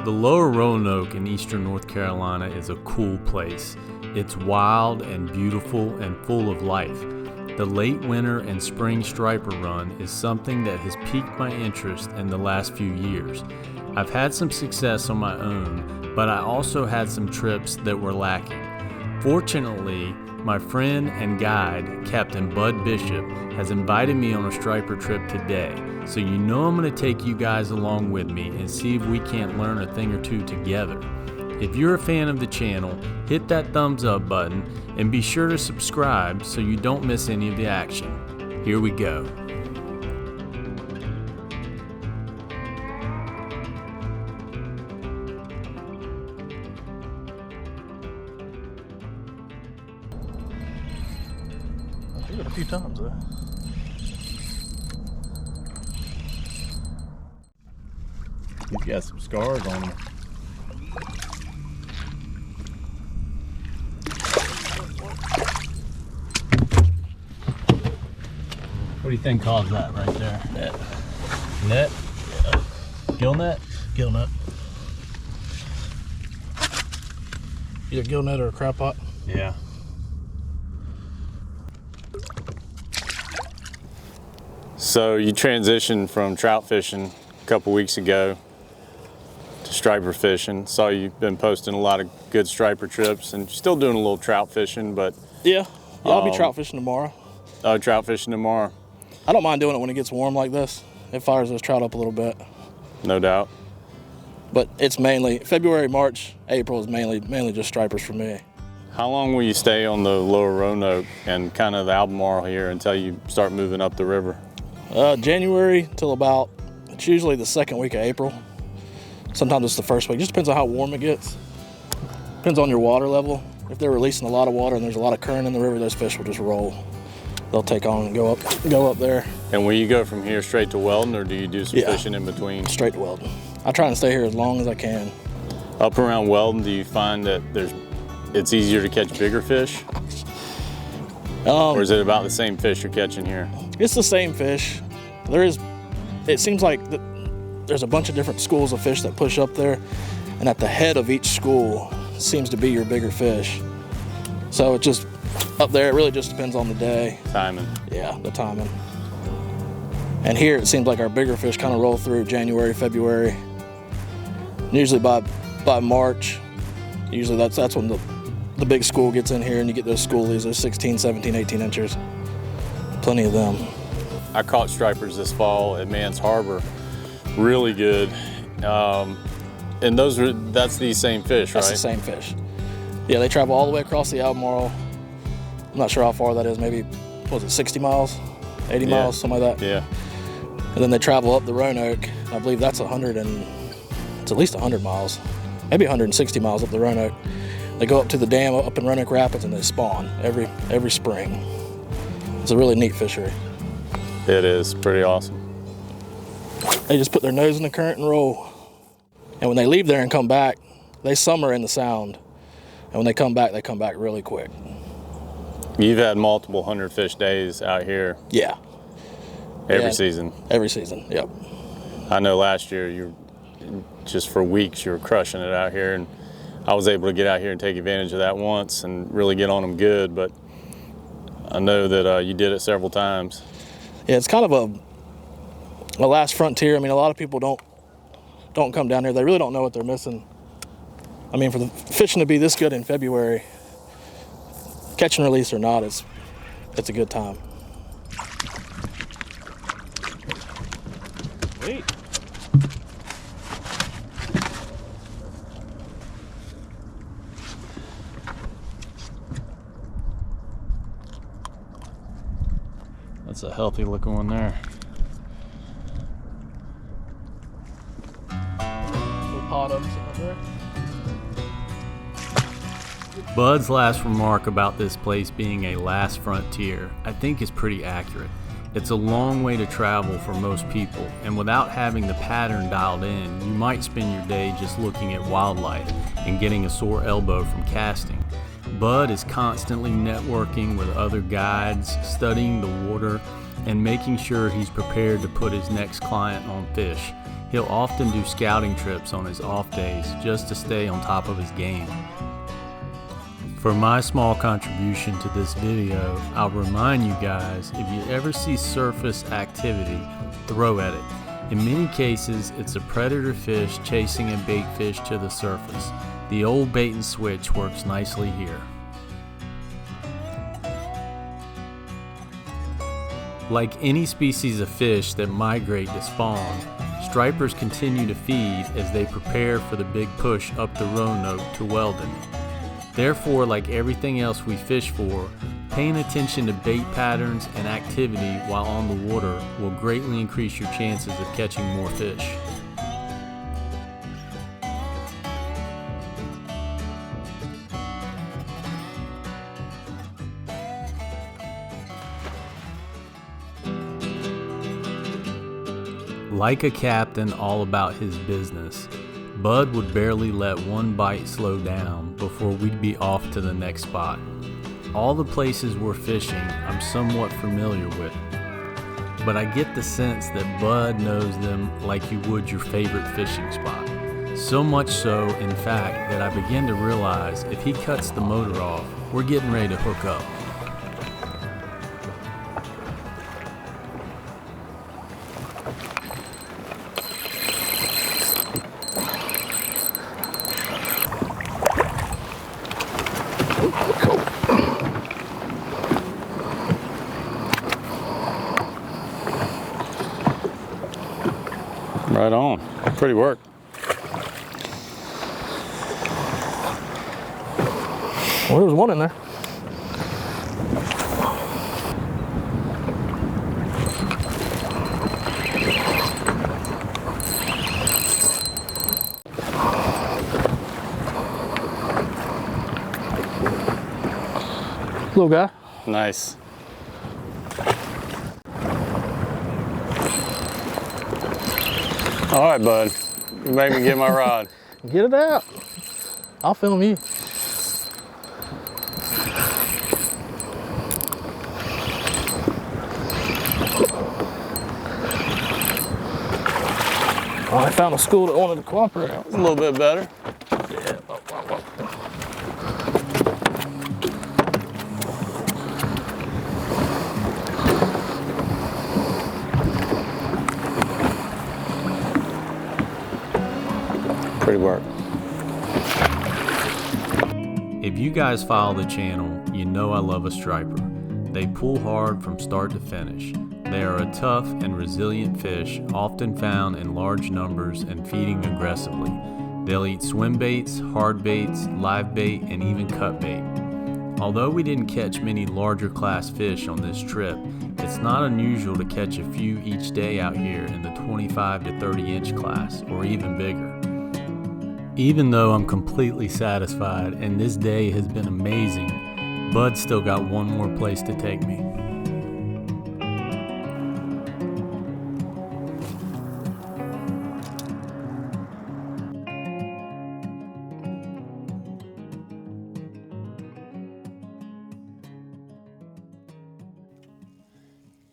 The Lower Roanoke in eastern North Carolina is a cool place. It's wild and beautiful and full of life. The late winter and spring striper run is something that has piqued my interest in the last few years. I've had some success on my own, but I also had some trips that were lacking. Fortunately, my friend and guide, Captain Bud Bishop, has invited me on a striper trip today, so you know I'm going to take you guys along with me and see if we can't learn a thing or two together. If you're a fan of the channel, hit that thumbs up button and be sure to subscribe so you don't miss any of the action. Here we go. I did it a few times though. He's got some scars on him. What do you think caused that right there? Net. Net? Yeah. Gill net? Gill net. Either gill net or a crab pot. Yeah. So you transitioned from trout fishing a couple weeks ago to striper fishing. Saw you've been posting a lot of good striper trips and still doing a little trout fishing, but Yeah, I'll be trout fishing tomorrow. Oh, trout fishing tomorrow. I don't mind doing it when it gets warm like this. It fires those trout up a little bit. No doubt. But it's mainly February, March, April is mainly just stripers for me. How long will you stay on the Lower Roanoke and kind of the Albemarle here until you start moving up the river? January till about, it's usually the second week of April. Sometimes it's the first week. Just depends on how warm it gets. Depends on your water level. If they're releasing a lot of water and there's a lot of current in the river, those fish will just roll. They'll take on and go up there. And will you go from here straight to Weldon, or do you do some fishing in between? Straight to Weldon. I try and stay here as long as I can. Up around Weldon, do you find that it's easier to catch bigger fish? Or is it about the same fish you're catching here? It's the same fish. It seems like there's a bunch of different schools of fish that push up there, and at the head of each school seems to be your bigger fish. So it just, up there, it really just depends on the day. Timing. Yeah, the timing. And here it seems like our bigger fish kind of roll through January, February. And usually by March, usually that's when the big school gets in here and you get those schoolies, those 16, 17, 18 inchers. Plenty of them. I caught stripers this fall at Mans Harbor. Really good. And that's the same fish, right? That's the same fish. Yeah, they travel all the way across the Albemarle. I'm not sure how far that is, maybe, what was it, 60 miles, 80 miles, something like that. Yeah. And then they travel up the Roanoke. I believe that's it's at least 100 miles, maybe 160 miles up the Roanoke. They go up to the dam up in Roanoke Rapids and they spawn every spring. It's a really neat fishery. It is pretty awesome. They just put their nose in the current and roll. And when they leave there and come back, they summer in the sound. And when they come back really quick. You've had multiple 100-fish days out here. Yeah. Every season. Every season, yep. I know last year, just for weeks, you were crushing it out here. And I was able to get out here and take advantage of that once and really get on them good. But I know that you did it several times. Yeah, it's kind of a last frontier. I mean, a lot of people don't come down here. They really don't know what they're missing. I mean, for the fishing to be this good in February, catch and release or not, it's a good time. Wait. That's a healthy looking one there. Little pot of them sitting up there. Bud's last remark about this place being a last frontier, I think is pretty accurate. It's a long way to travel for most people, and without having the pattern dialed in, you might spend your day just looking at wildlife and getting a sore elbow from casting. Bud is constantly networking with other guides, studying the water, and making sure he's prepared to put his next client on fish. He'll often do scouting trips on his off days just to stay on top of his game. For my small contribution to this video, I'll remind you guys, if you ever see surface activity, throw at it. In many cases, it's a predator fish chasing a bait fish to the surface. The old bait and switch works nicely here. Like any species of fish that migrate to spawn, stripers continue to feed as they prepare for the big push up the Roanoke to Weldon. Therefore, like everything else we fish for, paying attention to bait patterns and activity while on the water will greatly increase your chances of catching more fish. Like a captain all about his business, Bud would barely let one bite slow down before we'd be off to the next spot. All the places we're fishing I'm somewhat familiar with, but I get the sense that Bud knows them like you would your favorite fishing spot. So much so, in fact, that I begin to realize if he cuts the motor off, we're getting ready to hook up. Right on. Pretty work. Well, there was one in there. Little guy. Nice. All right, bud. You make me get my rod. Get it out. I'll film you. Oh, I found a school that wanted to cooperate. It's a little bit better. Yeah. Pretty work. If you guys follow the channel, you know I love a striper. They pull hard from start to finish. They are a tough and resilient fish, often found in large numbers and feeding aggressively. They'll eat swim baits, hard baits, live bait, and even cut bait. Although we didn't catch many larger class fish on this trip, it's not unusual to catch a few each day out here in the 25 to 30 inch class, or even bigger. Even though I'm completely satisfied and this day has been amazing, Bud's still got one more place to take me.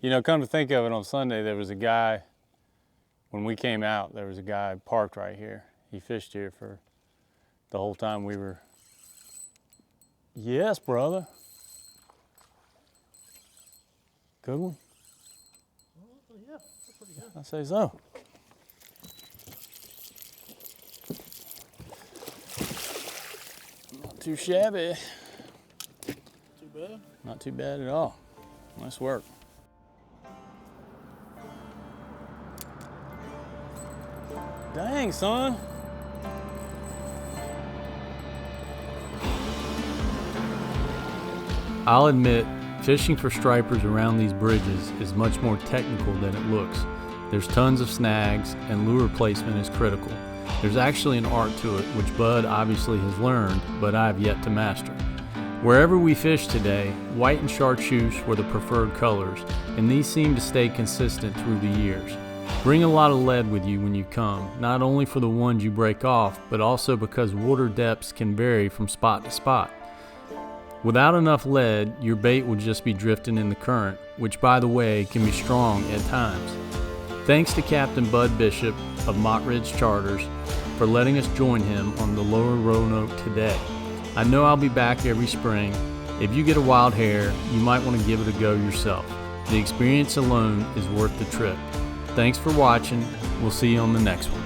You know, come to think of it, on Sunday there was a guy, when we came out, there was a guy parked right here. He fished here for the whole time we were. Yes, brother. Good one? Yeah, that's pretty good. I say so. Not too shabby. Too bad? Not too bad at all. Nice work. Dang, son. I'll admit, fishing for stripers around these bridges is much more technical than it looks. There's tons of snags, and lure placement is critical. There's actually an art to it, which Bud obviously has learned, but I've yet to master. Wherever we fish today, white and chartreuse were the preferred colors, and these seem to stay consistent through the years. Bring a lot of lead with you when you come, not only for the ones you break off, but also because water depths can vary from spot to spot. Without enough lead, your bait will just be drifting in the current, which by the way can be strong at times. Thanks to Captain Bud Bishop of Mott Ridge Charters for letting us join him on the Lower Roanoke today. I know I'll be back every spring. If you get a wild hare, you might want to give it a go yourself. The experience alone is worth the trip. Thanks for watching. We'll see you on the next one.